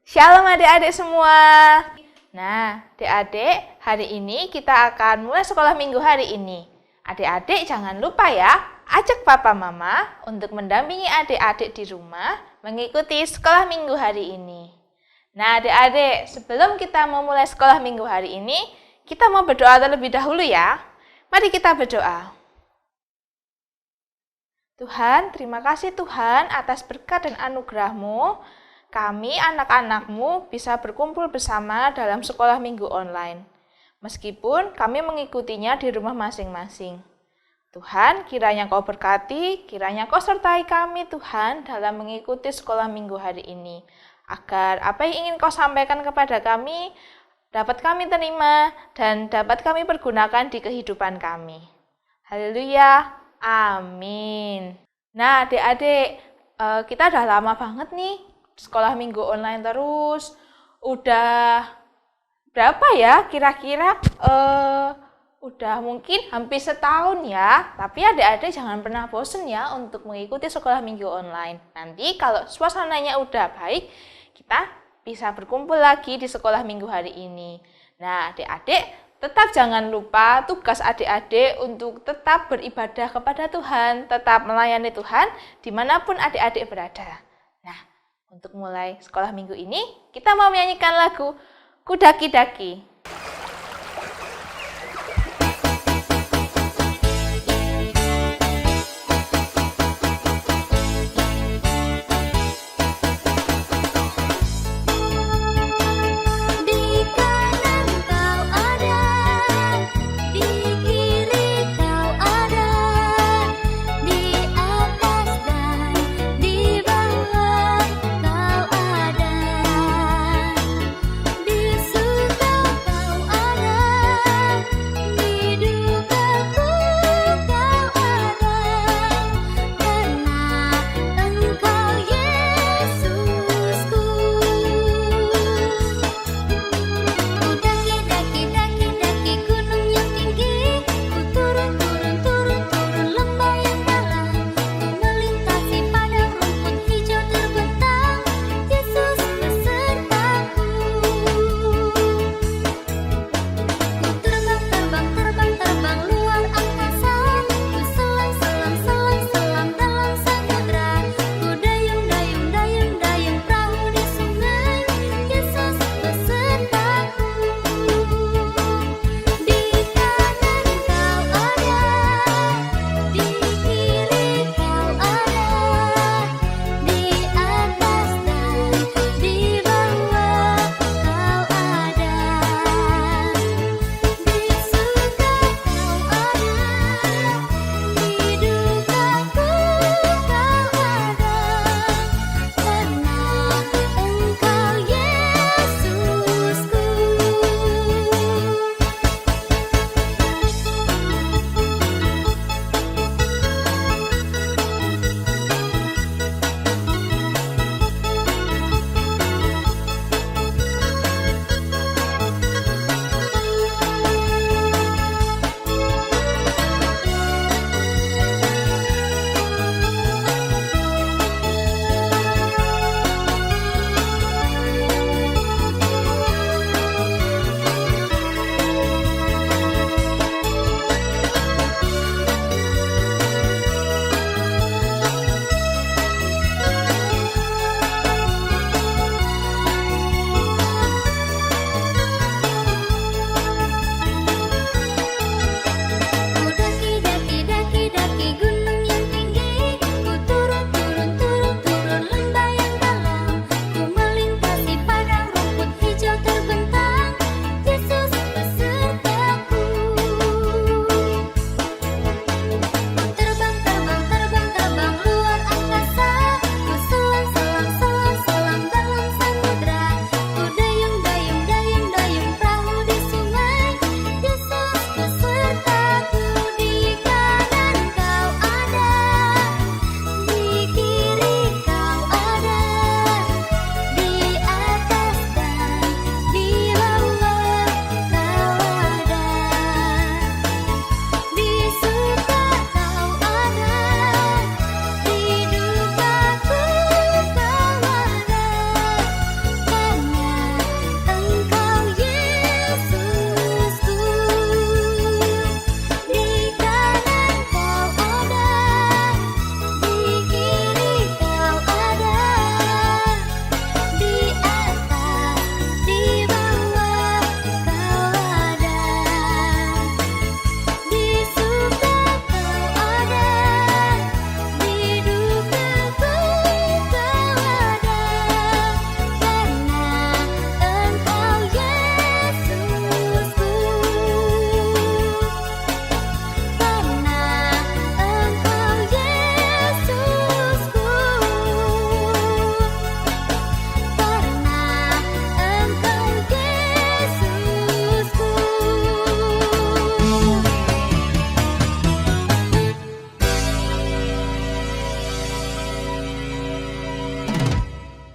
Shalom adik-adik semua. Nah, adik-adik, hari ini kita akan mulai sekolah minggu hari ini. Adik-adik jangan lupa ya, ajak papa mama untuk mendampingi adik-adik di rumah mengikuti sekolah minggu hari ini. Nah, adik-adik, sebelum kita memulai sekolah minggu hari ini, kita mau berdoa terlebih dahulu ya. Mari kita berdoa. Tuhan, terima kasih Tuhan atas berkat dan anugerah-Mu. Kami, anak-anak-Mu, bisa berkumpul bersama dalam sekolah minggu online. Meskipun kami mengikutinya di rumah masing-masing. Tuhan, kiranya Kau berkati, kiranya Kau sertai kami Tuhan dalam mengikuti sekolah minggu hari ini. Agar apa yang ingin Kau sampaikan kepada kami, dapat kami terima dan dapat kami pergunakan di kehidupan kami. Haleluya, amin. Nah adik-adik, kita udah lama banget nih sekolah minggu online terus. Udah berapa ya kira-kira? Udah mungkin hampir setahun ya. Tapi adik-adik jangan pernah bosen ya untuk mengikuti sekolah minggu online. Nanti kalau suasananya udah baik, kita bisa berkumpul lagi di sekolah minggu hari ini. Nah adik-adik tetap jangan lupa tugas adik-adik untuk tetap beribadah kepada Tuhan, tetap melayani Tuhan dimanapun adik-adik berada. Nah, untuk mulai sekolah minggu ini, kita mau menyanyikan lagu Kudaki-daki. Di surga kau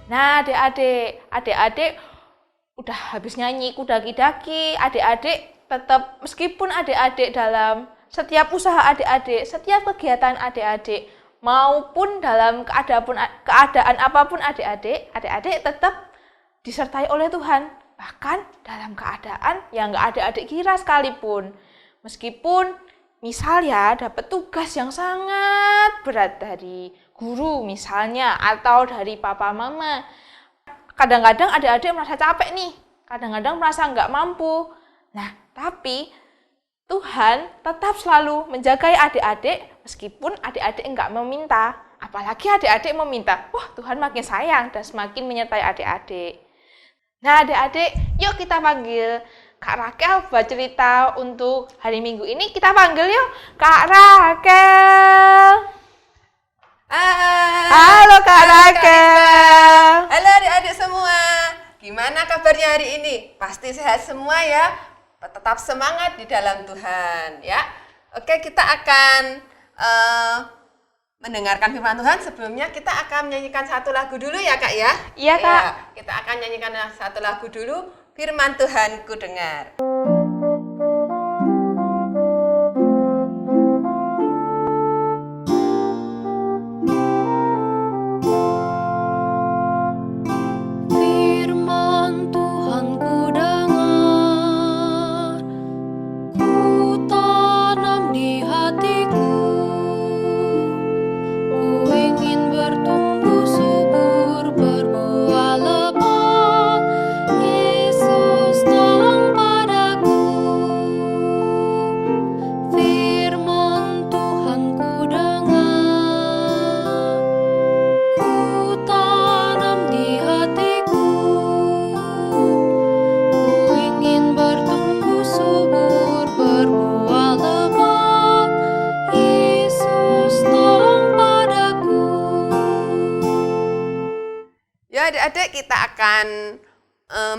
Nah, adik-adik udah habis nyanyi kuda-kidaki, adik-adik tetap meskipun adik-adik dalam setiap usaha adik-adik, setiap kegiatan adik-adik, maupun dalam keadaan apapun adik-adik tetap disertai oleh Tuhan. Bahkan dalam keadaan yang nggak adik-adik kira sekalipun. Meskipun misal ya dapat tugas yang sangat berat dari guru misalnya, atau dari papa mama. Kadang-kadang adik-adik merasa capek nih, kadang-kadang merasa nggak mampu. Nah, tapi Tuhan tetap selalu menjagai adik-adik meskipun adik-adik enggak meminta. Apalagi adik-adik meminta, wah Tuhan makin sayang dan semakin menyertai adik-adik. Nah adik-adik, yuk kita panggil Kak Rakel buat cerita untuk hari Minggu ini. Kita panggil yuk Kak Rakel. Halo Kak Rakel. Halo adik-adik semua. Gimana kabarnya hari ini? Pasti sehat semua ya. Tetap semangat di dalam Tuhan ya. Oke, kita akan mendengarkan firman Tuhan. Sebelumnya kita akan menyanyikan satu lagu dulu ya Kak ya. Iya Kak. Ya, kita akan nyanyikan satu lagu dulu. Firman Tuhan ku dengar. Adik-adik, kita akan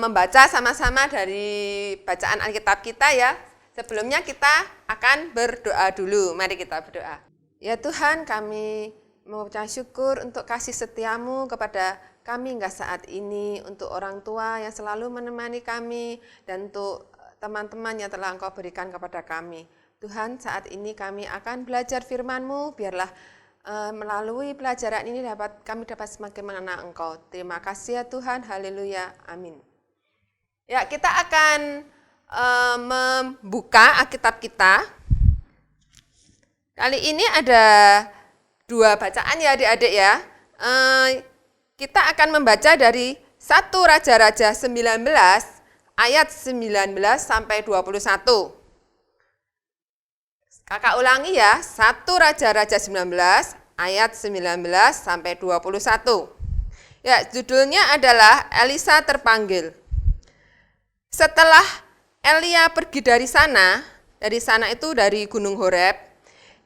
membaca sama-sama dari bacaan Alkitab kita ya. Sebelumnya kita akan berdoa dulu. Mari kita berdoa. Ya Tuhan, kami mengucap syukur untuk kasih setiamu kepada kami hingga saat ini, untuk orang tua yang selalu menemani kami, dan untuk teman-teman yang telah Engkau berikan kepada kami. Tuhan, saat ini kami akan belajar firman-Mu, biarlah melalui pelajaran ini kami dapat semakin mengenal Engkau. Terima kasih ya Tuhan, haleluya, amin. Ya, kita akan membuka Alkitab kita. Kali ini ada dua bacaan ya adik-adik ya. Kita akan membaca dari 1 Raja-Raja 19 ayat 19 sampai 21. Kakak ulangi ya, 1 Raja-Raja 19 ayat 19 sampai 21. Ya, judulnya adalah Elisa terpanggil. Setelah Elia pergi dari sana itu dari Gunung Horeb,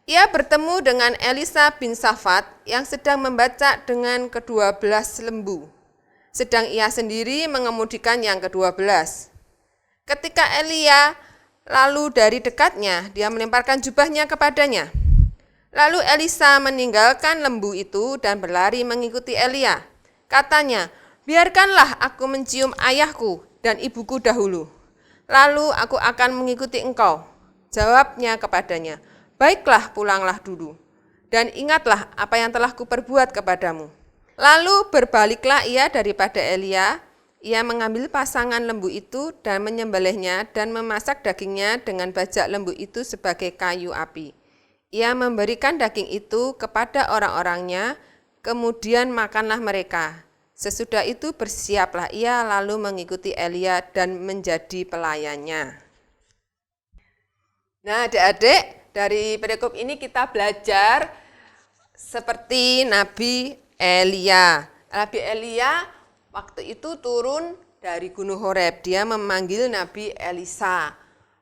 ia bertemu dengan Elisa bin Safat yang sedang membaca dengan ke-12 lembu, sedang ia sendiri mengemudikan yang ke-12. Ketika Elia lalu dari dekatnya, dia melemparkan jubahnya kepadanya. Lalu Elisa meninggalkan lembu itu dan berlari mengikuti Elia. Katanya, biarkanlah aku mencium ayahku dan ibuku dahulu. Lalu aku akan mengikuti engkau. Jawabnya kepadanya, baiklah, pulanglah dulu. Dan ingatlah apa yang telah kuperbuat kepadamu. Lalu berbaliklah ia daripada Elia. Ia mengambil pasangan lembu itu dan menyembelihnya dan memasak dagingnya dengan bajak lembu itu sebagai kayu api. Ia memberikan daging itu kepada orang-orangnya, kemudian makanlah mereka. Sesudah itu bersiaplah ia lalu mengikuti Elia dan menjadi pelayannya. Nah adik-adik, dari perikop ini kita belajar seperti Nabi Elia. Nabi Elia waktu itu turun dari Gunung Horeb, dia memanggil Nabi Elisa.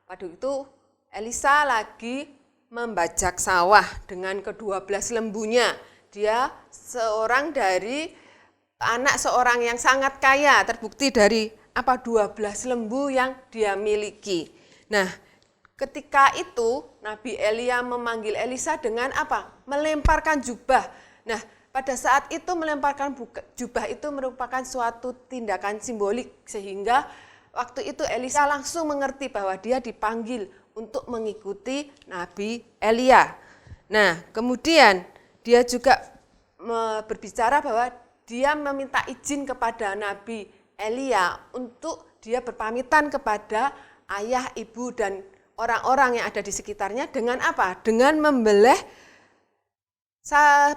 Pada itu Elisa lagi membajak sawah dengan ke-12 lembunya. Dia anak seorang yang sangat kaya, terbukti dari 12 lembu yang dia miliki. Nah, ketika itu Nabi Elia memanggil Elisa dengan apa? Melemparkan jubah. Nah, pada saat itu melemparkan jubah itu merupakan suatu tindakan simbolik, sehingga waktu itu Elisa langsung mengerti bahwa dia dipanggil untuk mengikuti Nabi Elia. Nah, kemudian dia juga berbicara bahwa dia meminta izin kepada Nabi Elia untuk dia berpamitan kepada ayah, ibu, dan orang-orang yang ada di sekitarnya dengan apa? Dengan membeleh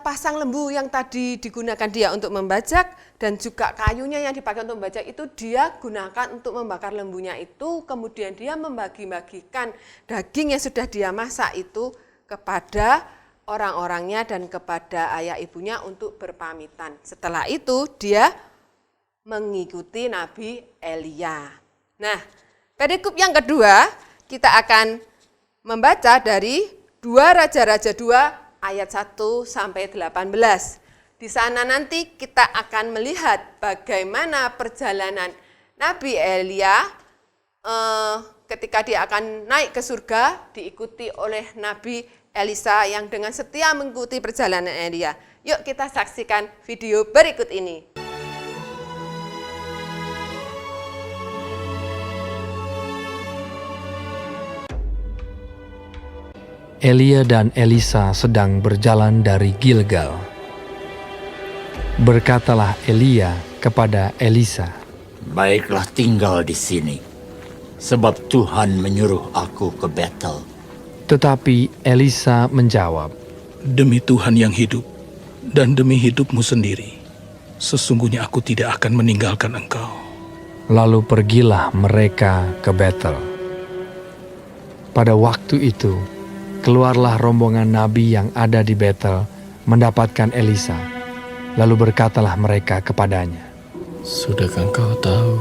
pasang lembu yang tadi digunakan dia untuk membajak, dan juga kayunya yang dipakai untuk membajak itu dia gunakan untuk membakar lembunya itu, kemudian dia membagi-bagikan daging yang sudah dia masak itu kepada orang-orangnya dan kepada ayah ibunya untuk berpamitan. Setelah itu dia mengikuti Nabi Elia. Nah, perikop yang kedua kita akan membaca dari 2 Raja-Raja 2 ayat 1 sampai 18. Di sana nanti kita akan melihat bagaimana perjalanan Nabi Elia ketika dia akan naik ke surga diikuti oleh Nabi Elisa yang dengan setia mengikuti perjalanan Elia. Yuk kita saksikan video berikut ini. Elia dan Elisa sedang berjalan dari Gilgal. Berkatalah Elia kepada Elisa, "Baiklah tinggal di sini, sebab Tuhan menyuruh aku ke Betel." Tetapi Elisa menjawab, "Demi Tuhan yang hidup dan demi hidupmu sendiri, sesungguhnya aku tidak akan meninggalkan engkau." Lalu pergilah mereka ke Betel. Pada waktu itu, keluarlah rombongan nabi yang ada di Betel mendapatkan Elisa. Lalu berkatalah mereka kepadanya, "Sudahkah engkau tahu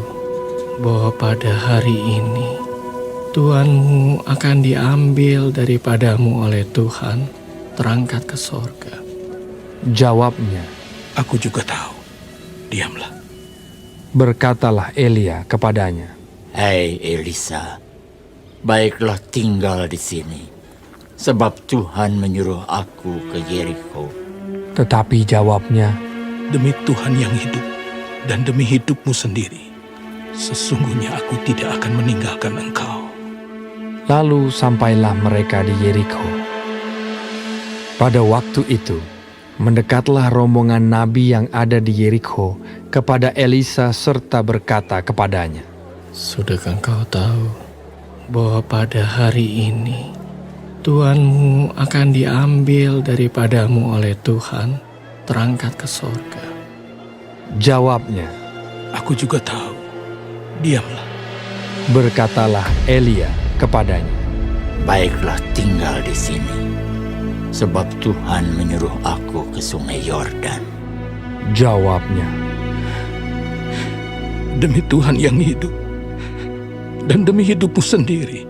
bahwa pada hari ini Tuhanmu akan diambil daripadamu oleh Tuhan, terangkat ke sorga?" Jawabnya, "Aku juga tahu, diamlah." berkatalah Elia kepadanya, "Hei Elisa, baiklah tinggal di sini, sebab Tuhan menyuruh aku ke Yeriko." Tetapi jawabnya, "Demi Tuhan yang hidup dan demi hidupmu sendiri, sesungguhnya aku tidak akan meninggalkan engkau." Lalu sampailah mereka di Yeriko. Pada waktu itu, mendekatlah rombongan nabi yang ada di Yeriko kepada Elisa serta berkata kepadanya, "Sudahkah engkau tahu bahwa pada hari ini Tuhanmu akan diambil daripadamu oleh Tuhan, terangkat ke sorga?" Jawabnya, "Aku juga tahu, diamlah." berkatalah Elia kepadanya, Baiklah tinggal di sini, sebab Tuhan menyuruh aku ke sungai Yordan. Jawabnya, "Demi Tuhan yang hidup dan demi hidupmu sendiri,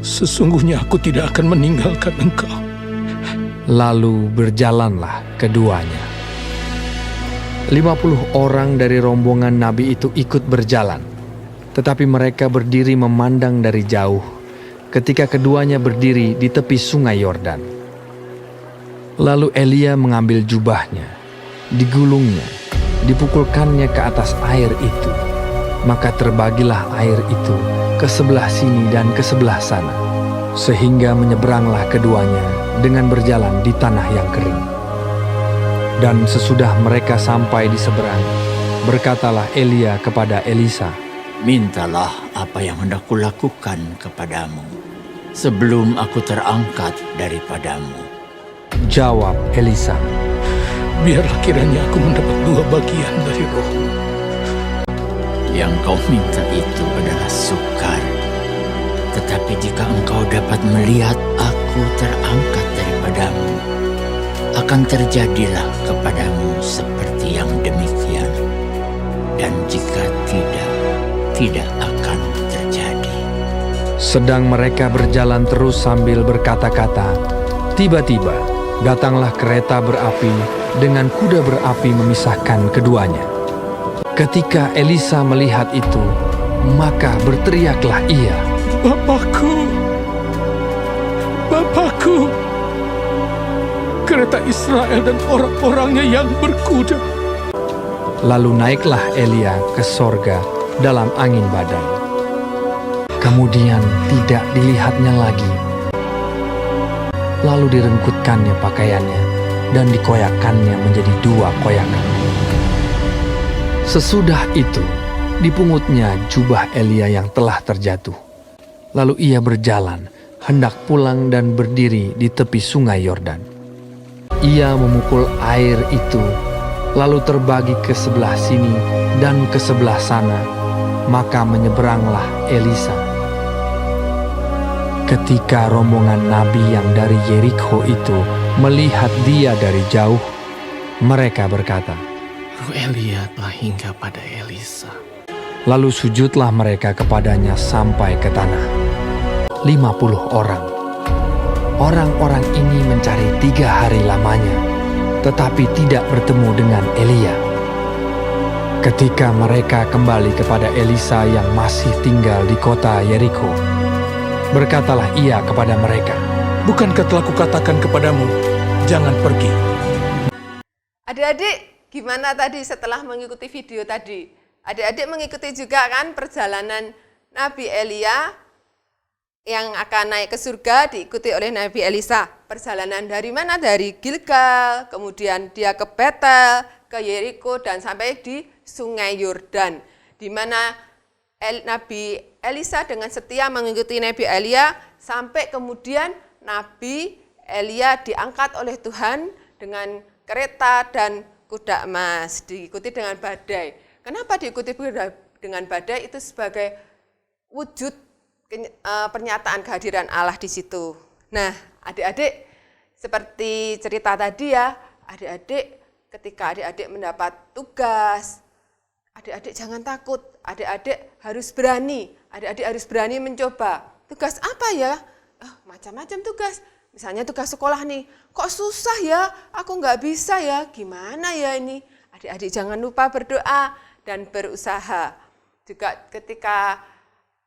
sesungguhnya aku tidak akan meninggalkan engkau." Lalu berjalanlah keduanya. 50 orang dari rombongan nabi itu ikut berjalan, tetapi mereka berdiri memandang dari jauh ketika keduanya berdiri di tepi sungai Yordan. Lalu Elia mengambil jubahnya, digulungnya, dipukulkannya ke atas air itu. Maka terbagilah air itu ke sebelah sini dan ke sebelah sana, sehingga menyeberanglah keduanya dengan berjalan di tanah yang kering. Dan sesudah mereka sampai di seberang, berkatalah Elia kepada Elisa, Mintalah apa yang hendak kulakukan kepadamu, sebelum aku terangkat daripadamu. Jawab Elisa, "Biarlah kiranya aku mendapat 2 bagian dari rohmu." Yang kau minta itu adalah sukar. Tetapi jika engkau dapat melihat aku terangkat daripadamu, akan terjadilah kepadamu seperti yang demikian. Dan jika tidak akan terjadi. Sedang mereka berjalan terus sambil berkata-kata, tiba-tiba datanglah kereta berapi dengan kuda berapi memisahkan keduanya. Ketika Elisa melihat itu, maka berteriaklah ia, Bapakku, Bapakku, kereta Israel dan orang-orangnya yang berkuda. Lalu naiklah Elia ke sorga dalam angin badai. Kemudian tidak dilihatnya lagi. Lalu direngkutkannya pakaiannya dan dikoyakkannya menjadi 2 koyakan. Sesudah itu, dipungutnya jubah Elia yang telah terjatuh. Lalu ia berjalan, hendak pulang dan berdiri di tepi sungai Yordan. Ia memukul air itu, lalu terbagi ke sebelah sini dan ke sebelah sana, maka menyeberanglah Elisa. Ketika rombongan nabi yang dari Yerikho itu melihat dia dari jauh, mereka berkata, Roh Elia telah hingga pada Elisa. lalu sujudlah mereka kepadanya sampai ke tanah. 50 orang. Orang-orang ini mencari 3 hari lamanya, tetapi tidak bertemu dengan Elia. Ketika mereka kembali kepada Elisa yang masih tinggal di kota Yerikho, berkatalah ia kepada mereka, Bukankah telah kukatakan kepadamu, jangan pergi? Adik-adik, gimana tadi setelah mengikuti video tadi? Adik-adik mengikuti juga kan perjalanan Nabi Elia yang akan naik ke surga diikuti oleh Nabi Elisa. Perjalanan dari mana? Dari Gilgal, kemudian dia ke Betel, ke Yerikho, dan sampai di Sungai Yordan, di mana Nabi Elisa dengan setia mengikuti Nabi Elia, sampai kemudian Nabi Elia diangkat oleh Tuhan dengan kereta dan kuda emas, diikuti dengan badai. Kenapa diikuti dengan badai? Itu sebagai wujud pernyataan kehadiran Allah di situ. Nah, adik-adik, seperti cerita tadi ya, adik-adik ketika adik-adik mendapat tugas, adik-adik jangan takut, adik-adik harus berani mencoba. Tugas apa ya? Macam-macam tugas. Misalnya tugas sekolah nih, kok susah ya, aku nggak bisa ya, gimana ya ini? Adik-adik jangan lupa berdoa dan berusaha. Juga ketika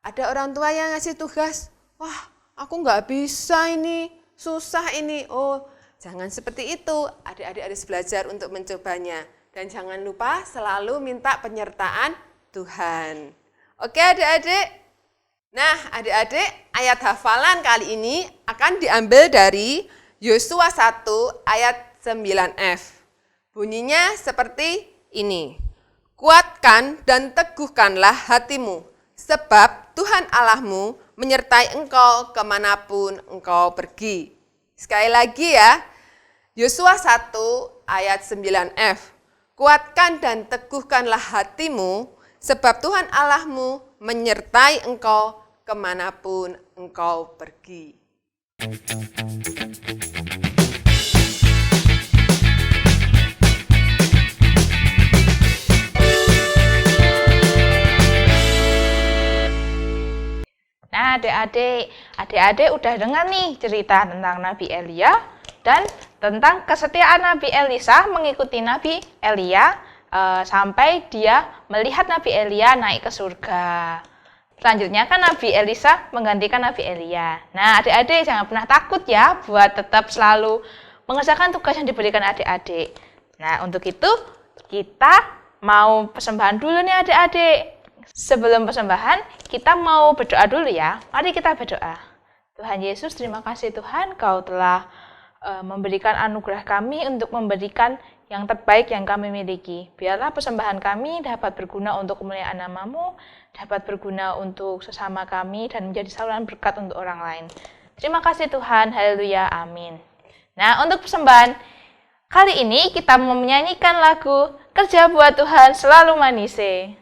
ada orang tua yang ngasih tugas, wah aku nggak bisa ini, susah ini. Oh, jangan seperti itu, adik-adik harus belajar untuk mencobanya. Dan jangan lupa selalu minta penyertaan Tuhan. Oke adik-adik? Nah adik-adik, ayat hafalan kali ini akan diambil dari Yosua 1 ayat 9f. Bunyinya seperti ini. Kuatkan dan teguhkanlah hatimu, sebab Tuhan Allahmu menyertai engkau kemanapun engkau pergi. Sekali lagi ya, Yosua 1 ayat 9f. Kuatkan dan teguhkanlah hatimu, sebab Tuhan Allahmu menyertai engkau kemanapun engkau pergi. Nah, adik-adik udah dengar nih cerita tentang Nabi Elia dan tentang kesetiaan Nabi Elisa mengikuti Nabi Elia sampai dia melihat Nabi Elia naik ke surga. Selanjutnya kan Nabi Elisa menggantikan Nabi Elia. Nah, adik-adik jangan pernah takut ya buat tetap selalu mengerjakan tugas yang diberikan adik-adik. Nah, untuk itu kita mau persembahan dulu nih adik-adik. Sebelum persembahan, kita mau berdoa dulu ya. Mari kita berdoa. Tuhan Yesus, terima kasih Tuhan, Kau telah memberikan anugerah kami untuk memberikan yang terbaik yang kami miliki. Biarlah persembahan kami dapat berguna untuk kemuliaan nama-Mu, dapat berguna untuk sesama kami, dan menjadi saluran berkat untuk orang lain. Terima kasih Tuhan, haleluya, amin. Nah, untuk persembahan kali ini kita mau menyanyikan lagu Kerja Buat Tuhan Selalu Manise.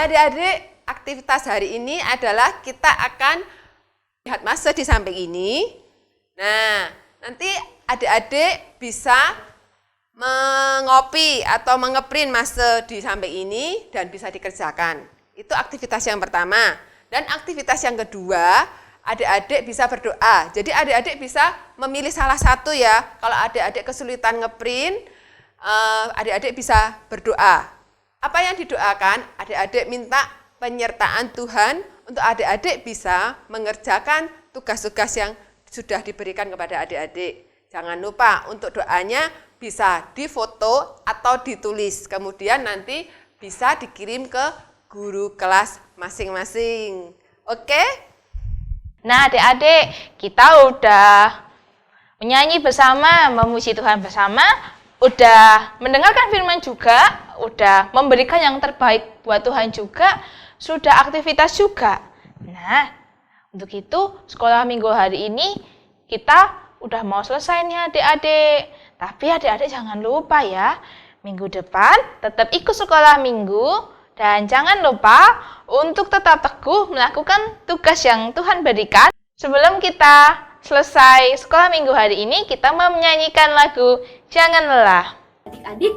Nah, adik-adik, aktivitas hari ini adalah kita akan lihat masa di samping ini. Nah, nanti adik-adik bisa mengopi atau mengeprint masa di samping ini dan bisa dikerjakan. Itu aktivitas yang pertama. Dan aktivitas yang kedua, adik-adik bisa berdoa. Jadi adik-adik bisa memilih salah satu ya. Kalau adik-adik kesulitan ngeprint, adik-adik bisa berdoa. Apa yang didoakan? Adik-adik minta penyertaan Tuhan untuk adik-adik bisa mengerjakan tugas-tugas yang sudah diberikan kepada adik-adik. Jangan lupa untuk doanya bisa difoto atau ditulis. Kemudian nanti bisa dikirim ke guru kelas masing-masing. Oke? Nah, adik-adik, kita udah menyanyi bersama, memuji Tuhan bersama, udah mendengarkan firman juga, udah memberikan yang terbaik buat Tuhan juga, sudah aktivitas juga. Nah, untuk itu sekolah minggu hari ini kita udah mau selesai nih adik-adik. Tapi adik-adik jangan lupa ya, minggu depan tetap ikut sekolah minggu dan jangan lupa untuk tetap teguh melakukan tugas yang Tuhan berikan. Sebelum kita selesai sekolah minggu hari ini, kita mau menyanyikan lagu Jangan Lelah. Adik-adik,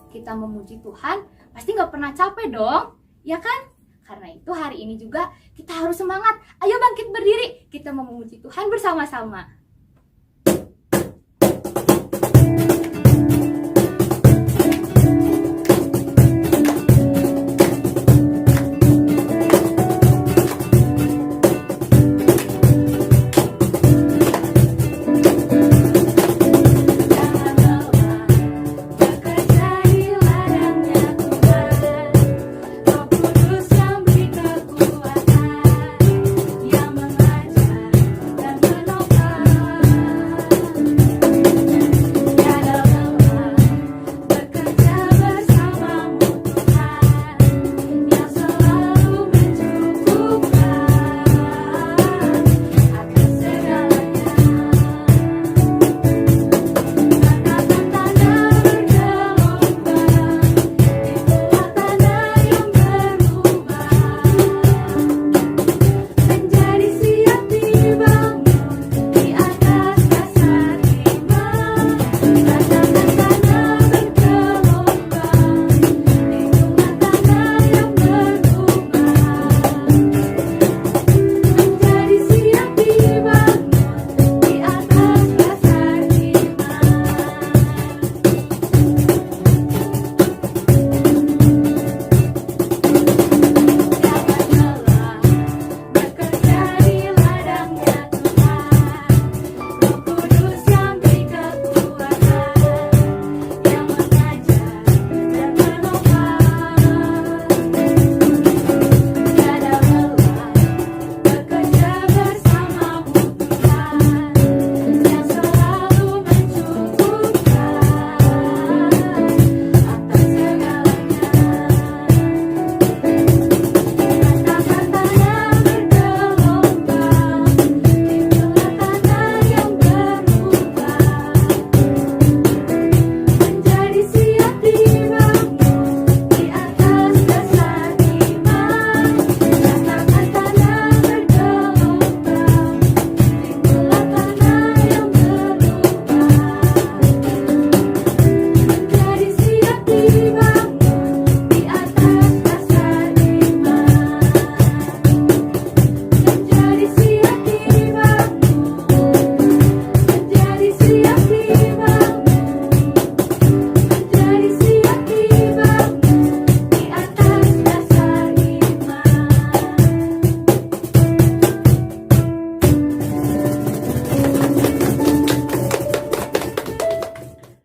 kita memuji Tuhan pasti nggak pernah capek dong, ya kan? Karena itu hari ini juga kita harus semangat. Ayo bangkit berdiri, kita memuji Tuhan bersama-sama.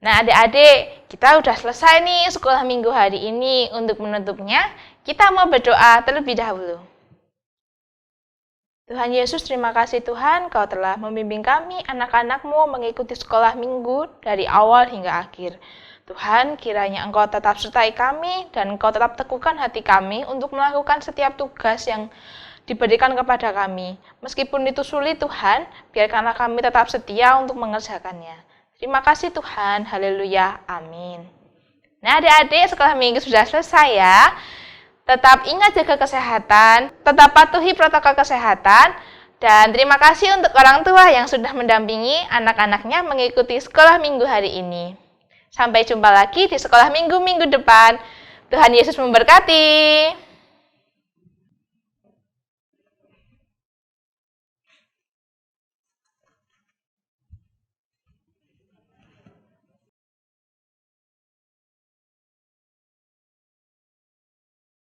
Nah adik-adik, kita udah selesai nih sekolah minggu hari ini. Untuk menutupnya, kita mau berdoa terlebih dahulu. Tuhan Yesus, terima kasih Tuhan, Kau telah membimbing kami, anak-anak-Mu, mengikuti sekolah minggu dari awal hingga akhir. Tuhan, kiranya Engkau tetap sertai kami, dan Engkau tetap teguhkan hati kami untuk melakukan setiap tugas yang diberikan kepada kami. Meskipun itu sulit Tuhan, biarkanlah kami tetap setia untuk mengerjakannya. Terima kasih Tuhan, haleluya, amin. Nah adik-adik, sekolah minggu sudah selesai ya. Tetap ingat jaga kesehatan, tetap patuhi protokol kesehatan, dan terima kasih untuk orang tua yang sudah mendampingi anak-anaknya mengikuti sekolah minggu hari ini. Sampai jumpa lagi di sekolah minggu-minggu depan. Tuhan Yesus memberkati.